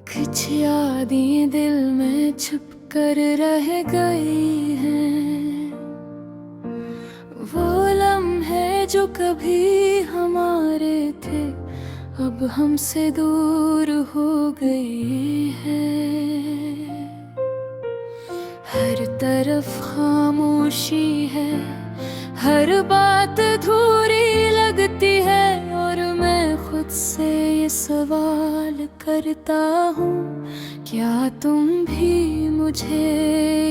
कुछ यादें दिल में छुप कर रह गई हैं। वो लम्हे जो कभी हमारे थे अब हमसे दूर हो गए हैं। हर तरफ खामोशी है, हर बात अधूरी लगती है और मैं खुद से ये सवाल करता हूँ, क्या तुम भी मुझे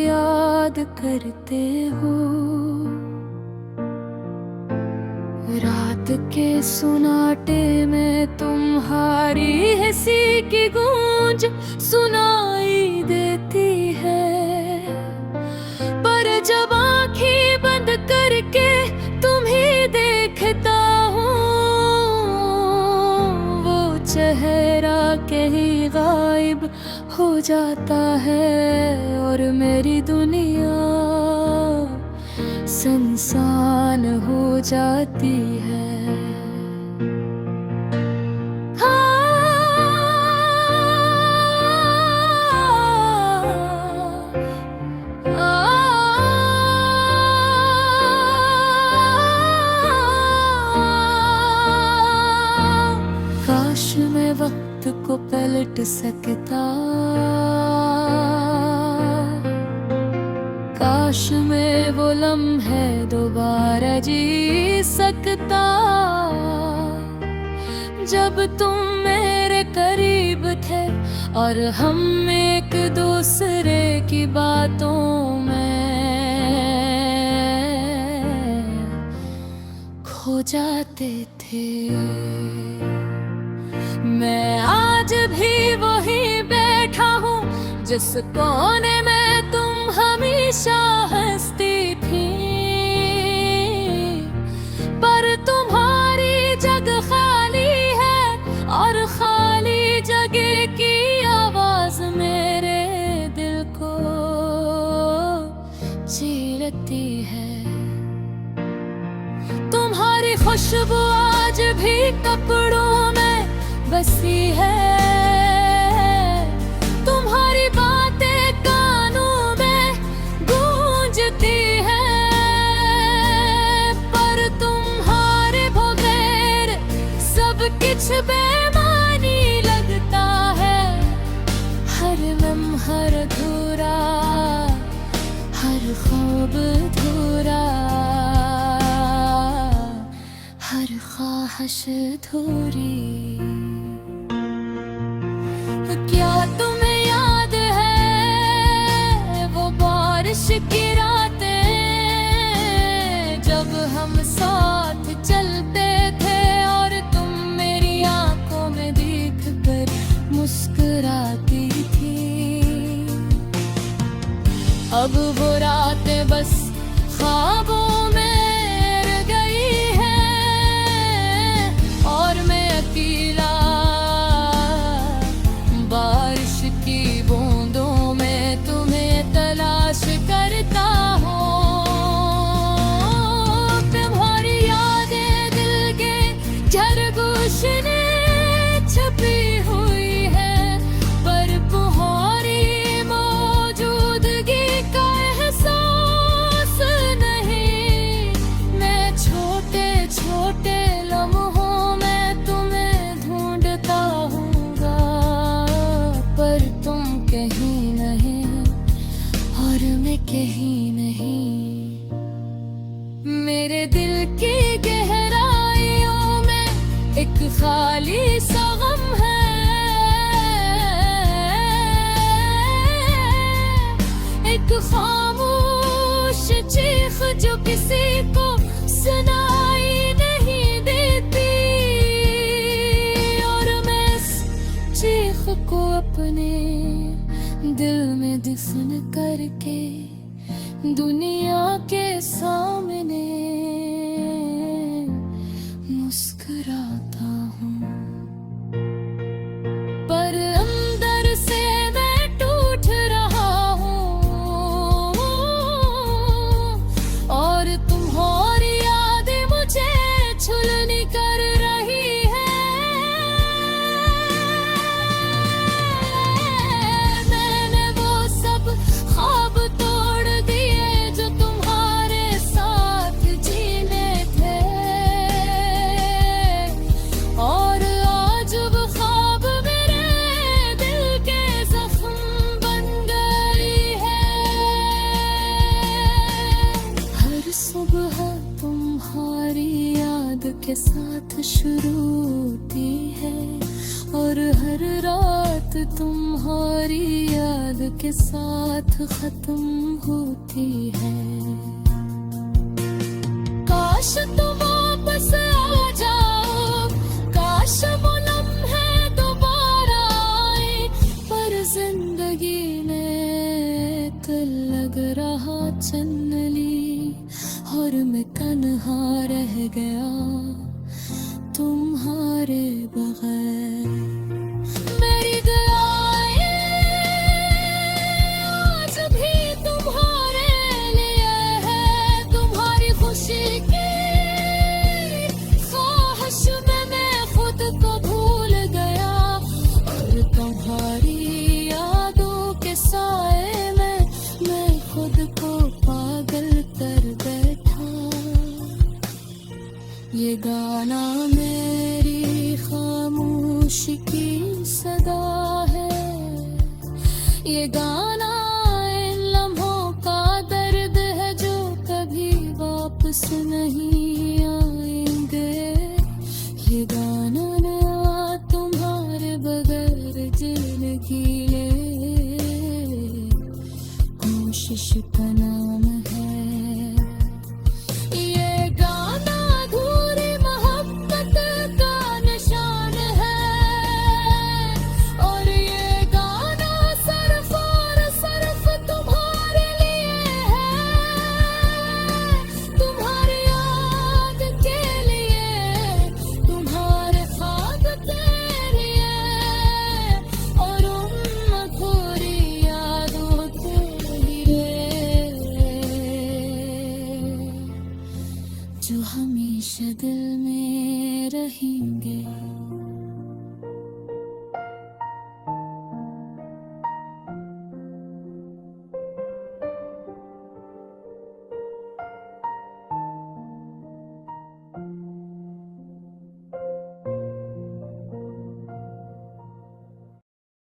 याद करते हो? रात के सुनाटे में तुम्हारी हंसी की गूंज सुनाई देती है, पर जब आँखें बंद करके तुम्हें देखता हूँ, वो चेहरा कहीं गायब हो जाता है और मेरी दुनिया सुनसान हो जाती है। काश मैं वक्त को पलट सकता, काश मैं वो लम्हे दोबारा जी सकता, जब तुम मेरे करीब थे और हम एक दूसरे की बातों में खो जाते थे। मैं आज भी वहीं बैठा हूँ जिस कोने में तुम हमेशा हंसती थी, पर तुम्हारी जगह खाली है और खाली जगह की आवाज मेरे दिल को चीरती है। तुम्हारी खुशबू आज भी कपड़ों में बसी है, तुम्हारी बातें कानों में गूंजती है, पर तुम्हारे बगैर सब कुछ बेमानी लगता है। हर लम्हा अधूरा, हर ख्वाब अधूरा, हर ख्वाहिश अधूरी। क्या तुम्हें याद है वो बारिश की रातें, जब हम साथ चलते थे और तुम मेरी आंखों में देख कर मुस्कुराती थी? अब वो रातें बस ख्वाबों में रह गई हैं और मैं अकेला बारिश की बूंदों में तुम्हें तलाश करता हूँ। तुम्हारी यादें दिल के खरगोश ने छुपी हुई है, पर तुम्हारी मौजूदगी का एहसास नहीं। मैं छोटे छोटे लम्हों में तुम्हें ढूंढता हूँगा, पर तुम कहीं नहीं और मैं कहीं नहीं। मेरे दिल की गहराइयों में एक खाली सा गम है, एक खामोश चीख जो किसी को सुनाई नहीं देती, और मैं इस चीख को अपने दिल में दफन करके दुनिया के सामने मुस्कुराता हूँ, पर अंदर से मैं टूट रहा हूँ और तुम्हारी यादें मुझे छुलनी कर रही है। रात तुम्हारी याद के साथ खत्म होती है। काश तुम वापस आ जाओ, काश वो लम्हे दोबारा आए, पर जिंदगी ने एक लग रहा चन्न ली और मैं तन्हा रह गया तुम्हारे बगैर। मेरी दुआएं आज भी तुम्हारे लिए है, तुम्हारी खुशी की ख्वाहिश में मैं खुद को भूल गया और तुम्हारी यादों के साए में मैं खुद को पागल कर बैठा। ये गाना मेरी खामोशी की सदा है, ये गाना इन लम्हों का दर्द है जो कभी वापस नहीं आएंगे। ये गाना नया तुम्हारे बगैर जीने की ले कोशिश कर